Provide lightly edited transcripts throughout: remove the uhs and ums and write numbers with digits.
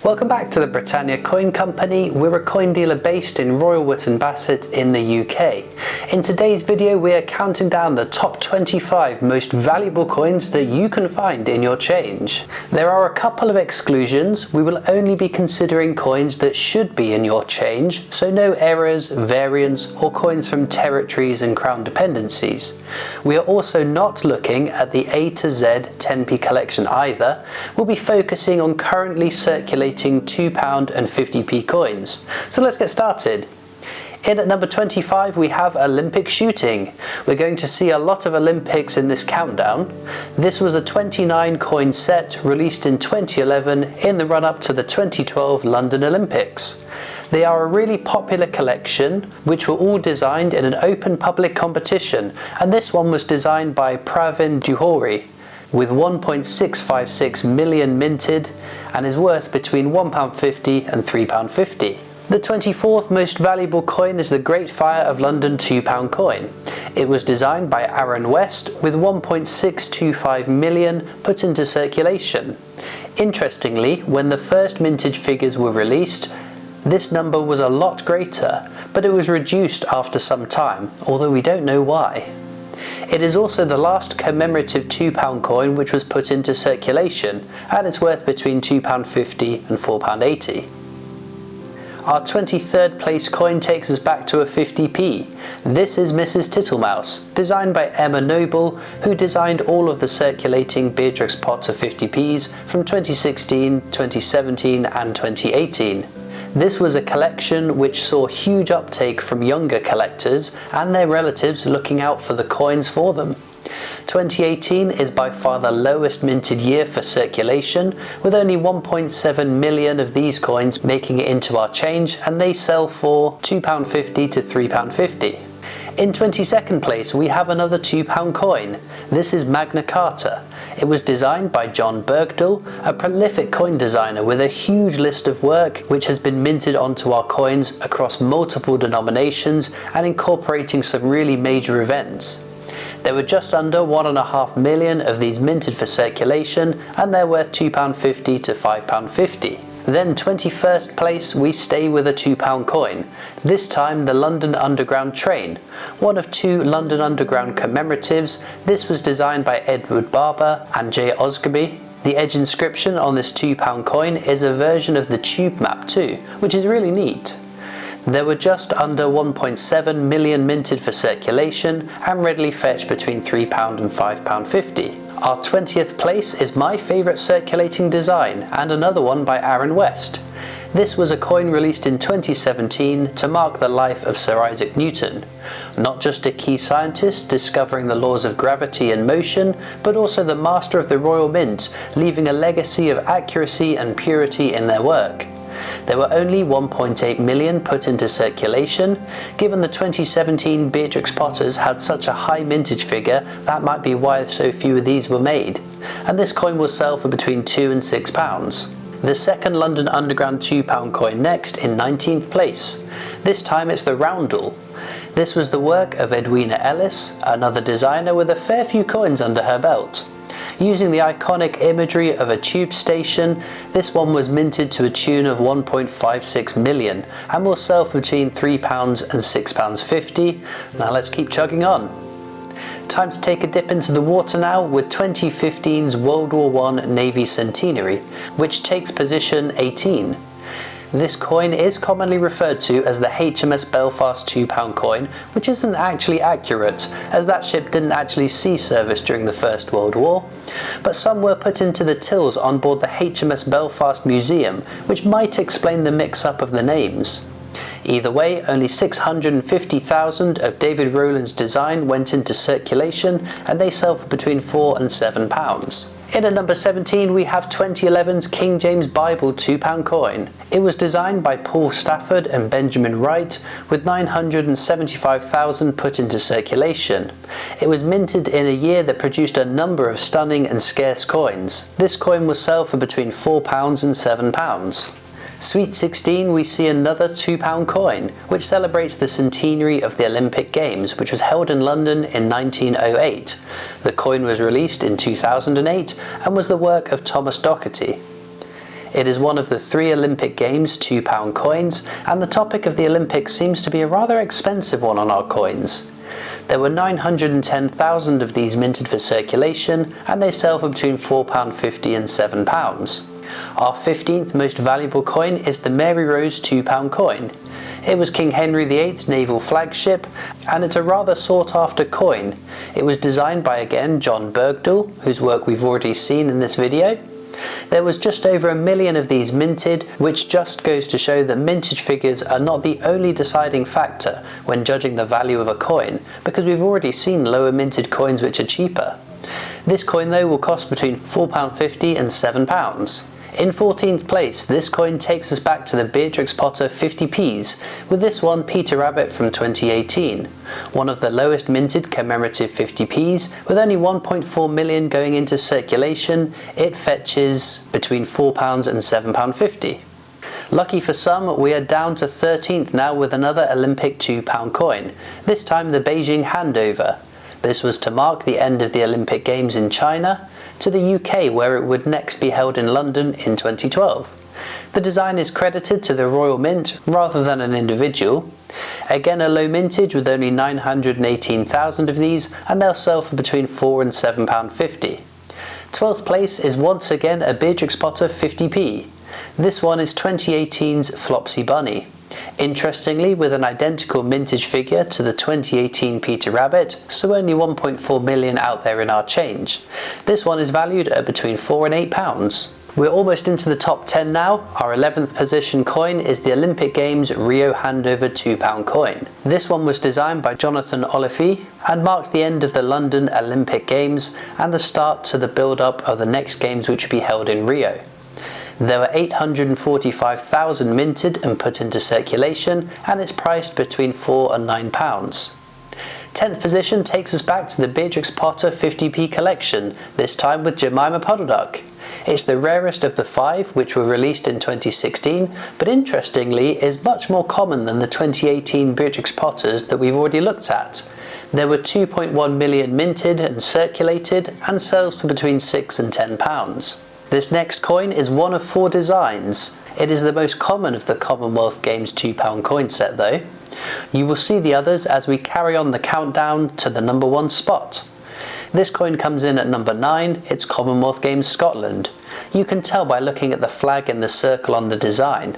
Welcome back to the Britannia Coin Company. We're a coin dealer based in Royal Wootton Bassett in the UK. In today's video we are counting down the top 25 most valuable coins that you can find in your change. There are a couple of exclusions. We will only be considering coins that should be in your change, so no errors, variants or coins from territories and crown dependencies. We are also not looking at the A to Z 10p collection either. We'll be focusing on currently circulating £2 and 50p coins. So let's get started. In at number 25 we have Olympic shooting. We're going to see a lot of Olympics in this countdown. This was a 29 coin set released in 2011 in the run-up to the 2012 London Olympics. They are a really popular collection which were all designed in an open public competition, and this one was designed by Pravin Duhori with 1.656 million minted and is worth between £1.50 and £3.50. The 24th most valuable coin is the Great Fire of London £2 coin. It was designed by Aaron West with 1.625 million put into circulation. Interestingly, when the first mintage figures were released, this number was a lot greater, but it was reduced after some time, although we don't know why. It is also the last commemorative £2 coin which was put into circulation, and it's worth between £2.50 and £4.80. Our 23rd place coin takes us back to a 50p. This is Mrs. Tittlemouse, designed by Emma Noble, who designed all of the circulating Beatrix Potter 50p's from 2016, 2017 and 2018. This was a collection which saw huge uptake from younger collectors and their relatives looking out for the coins for them. 2018 is by far the lowest minted year for circulation, with only 1.7 million of these coins making it into our change, and they sell for £2.50 to £3.50. In 22nd place we have another £2 coin. This is Magna Carta. It was designed by John Bergdahl, a prolific coin designer with a huge list of work which has been minted onto our coins across multiple denominations and incorporating some really major events. There were just under 1.5 million of these minted for circulation, and they're worth £2.50 to £5.50. Then 21st place we stay with a £2 coin, this time the London Underground train, one of two London Underground commemoratives. This was designed by Edward Barber and J. Osgerby. The edge inscription on this £2 coin is a version of the tube map too, which is really neat. There were just under 1.7 million minted for circulation and readily fetched between £3 and £5.50. Our 20th place is my favourite circulating design, and another one by Aaron West. This was a coin released in 2017 to mark the life of Sir Isaac Newton. Not just a key scientist discovering the laws of gravity and motion, but also the master of the Royal Mint, leaving a legacy of accuracy and purity in their work. There were only 1.8 million put into circulation. Given the 2017 Beatrix Potters had such a high mintage figure, that might be why so few of these were made. And this coin will sell for between £2 and £6. The second London Underground £2 coin next, in 19th place. This time it's the Roundel. This was the work of Edwina Ellis, another designer with a fair few coins under her belt. Using the iconic imagery of a tube station, this one was minted to a tune of 1.56 million and will sell for between £3 and £6.50. Now let's keep chugging on. Time to take a dip into the water now with 2015's World War I Navy Centenary, which takes position 18. This coin is commonly referred to as the HMS Belfast £2 coin, which isn't actually accurate, as that ship didn't actually see service during the First World War, but some were put into the tills on board the HMS Belfast Museum, which might explain the mix-up of the names. Either way, only 650,000 of David Rowland's design went into circulation, and they sell for between £4 and £7. In at number 17 we have 2011's King James Bible £2 coin. It was designed by Paul Stafford and Benjamin Wright, with 975,000 put into circulation. It was minted in a year that produced a number of stunning and scarce coins. This coin will sell for between £4 and £7. Sweet 16 we see another £2 coin, which celebrates the centenary of the Olympic Games, which was held in London in 1908. The coin was released in 2008 and was the work of Thomas Docherty. It is one of the 3 Olympic Games £2 coins, and the topic of the Olympics seems to be a rather expensive one on our coins. There were 910,000 of these minted for circulation, and they sell for between £4.50 and £7. Our 15th most valuable coin is the Mary Rose £2 coin. It was King Henry VIII's naval flagship, and it's a rather sought after coin. It was designed by again John Bergdahl, whose work we've already seen in this video. There was just over 1 million of these minted, which just goes to show that mintage figures are not the only deciding factor when judging the value of a coin, because we've already seen lower minted coins which are cheaper. This coin though will cost between £4.50 and £7. In 14th place, this coin takes us back to the Beatrix Potter 50p's, with this one Peter Rabbit from 2018. One of the lowest minted commemorative 50p's, with only 1.4 million going into circulation, it fetches between £4 and £7.50. Lucky for some, we are down to 13th now with another Olympic £2 coin, this time the Beijing Handover. This was to mark the end of the Olympic Games in China, to the UK where it would next be held in London in 2012. The design is credited to the Royal Mint rather than an individual. Again a low mintage with only 918,000 of these, and they'll sell for between £4 and £7.50. 12th place is once again a Beatrix Potter 50p. This one is 2018's Flopsy Bunny. Interestingly, with an identical mintage figure to the 2018 Peter Rabbit, so only 1.4 million out there in our change. This one is valued at between £4 and £8. We're almost into the top 10 now. Our 11th position coin is the Olympic Games Rio Handover £2 coin. This one was designed by Jonathan Oliphant and marked the end of the London Olympic Games and the start to the build-up of the next games which will be held in Rio. There were 845,000 minted and put into circulation, and it's priced between £4 and £9. 10th position takes us back to the Beatrix Potter 50p collection, this time with Jemima Puddle Duck. It's the rarest of the 5 which were released in 2016, but interestingly is much more common than the 2018 Beatrix Potters that we've already looked at. There were 2.1 million minted and circulated, and sells for between £6 and £10. This next coin is one of 4 designs. It is the most common of the Commonwealth Games £2 coin set though. You will see the others as we carry on the countdown to the number 1 spot. This coin comes in at number 9, it's Commonwealth Games Scotland. You can tell by looking at the flag in the circle on the design.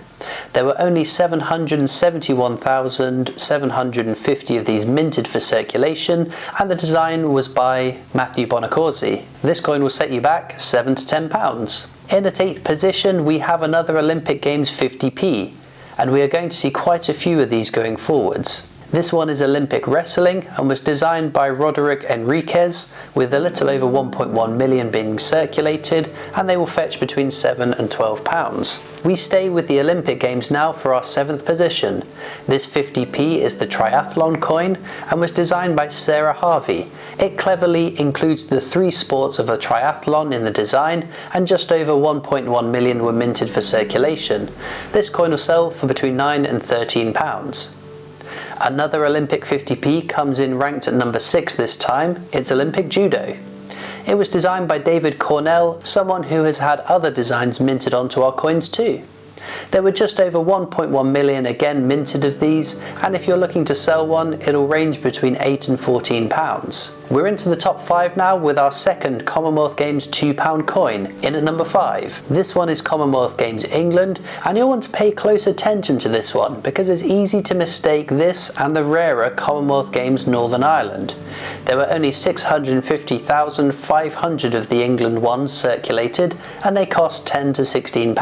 There were only 771,750 of these minted for circulation, and the design was by Matthew Bonacorsi. This coin will set you back £7 to £10. In at 8th position we have another Olympic Games 50p, and we are going to see quite a few of these going forwards. This one is Olympic Wrestling and was designed by Roderick Enriquez, with a little over 1.1 million being circulated, and they will fetch between £7 and £12. We stay with the Olympic Games now for our 7th position. This 50p is the Triathlon coin and was designed by Sarah Harvey. It cleverly includes the 3 sports of a triathlon in the design, and just over 1.1 million were minted for circulation. This coin will sell for between £9 and £13. Another Olympic 50p comes in ranked at number 6 this time. It's Olympic Judo. It was designed by David Cornell, someone who has had other designs minted onto our coins too. There were just over 1.1 million again minted of these, and if you're looking to sell one, it'll range between £8 and £14. We're into the top 5 now with our second Commonwealth Games £2 coin, in at number 5. This one is Commonwealth Games England, and you'll want to pay close attention to this one because it's easy to mistake this and the rarer Commonwealth Games Northern Ireland. There were only 650,500 of the England ones circulated, and they cost £10 to £16.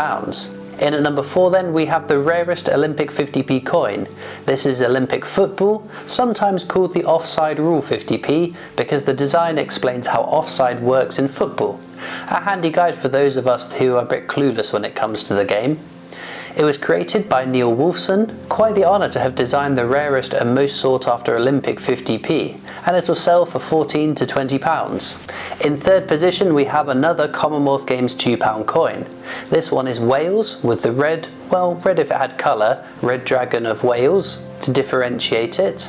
In at number 4 then we have the rarest Olympic 50p coin. This is Olympic football, sometimes called the offside rule 50p because the design explains how offside works in football. A handy guide for those of us who are a bit clueless when it comes to the game. It was created by Neil Wolfson, quite the honour to have designed the rarest and most sought after Olympic 50p, and it will sell for £14 to £20. In 3rd position we have another Commonwealth Games £2 coin. This one is Wales with the red if it had colour, red dragon of Wales to differentiate it.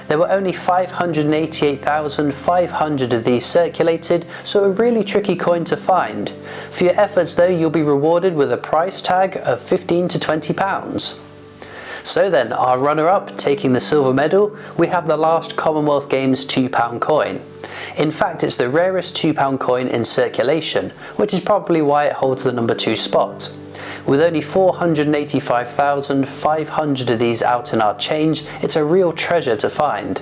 There were only 588,500 of these circulated, so a really tricky coin to find. For your efforts though, you'll be rewarded with a price tag of £15 to £20. So then, our runner-up, taking the silver medal, we have the last Commonwealth Games £2 coin. In fact, it's the rarest £2 coin in circulation, which is probably why it holds the number 2 spot. With only 485,500 of these out in our change, it's a real treasure to find.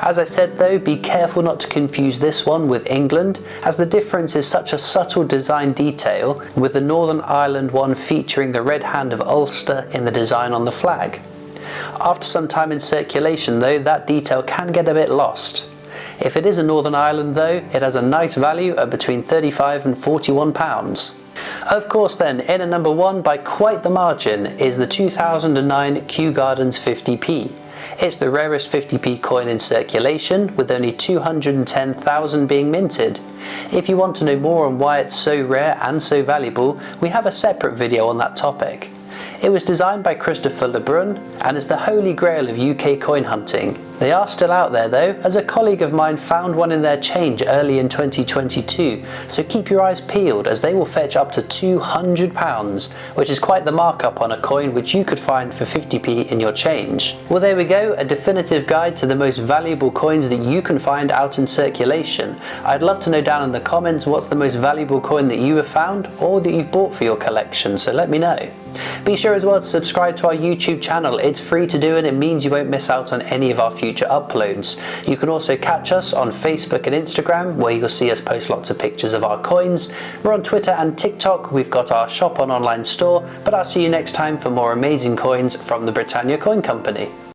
As I said though, be careful not to confuse this one with England, as the difference is such a subtle design detail, with the Northern Ireland one featuring the red hand of Ulster in the design on the flag. After some time in circulation though, that detail can get a bit lost. If it is a Northern Ireland though, it has a nice value of between £35 and £41. Of course then, in at number 1 by quite the margin is the 2009 Kew Gardens 50p. It's the rarest 50p coin in circulation, with only 210,000 being minted. If you want to know more on why it's so rare and so valuable, we have a separate video on that topic. It was designed by Christopher Lebrun and is the holy grail of UK coin hunting. They are still out there though, as a colleague of mine found one in their change early in 2022, so keep your eyes peeled as they will fetch up to £200, which is quite the markup on a coin which you could find for 50p in your change. Well, there we go, a definitive guide to the most valuable coins that you can find out in circulation. I'd love to know down in the comments what's the most valuable coin that you have found or that you've bought for your collection, so let me know. Be sure as well to subscribe to our YouTube channel. It's free to do and it means you won't miss out on any of our future uploads. You can also catch us on Facebook and Instagram, where you'll see us post lots of pictures of our coins. We're on Twitter and TikTok. We've got our shop on online store, but I'll see you next time for more amazing coins from the Britannia Coin Company.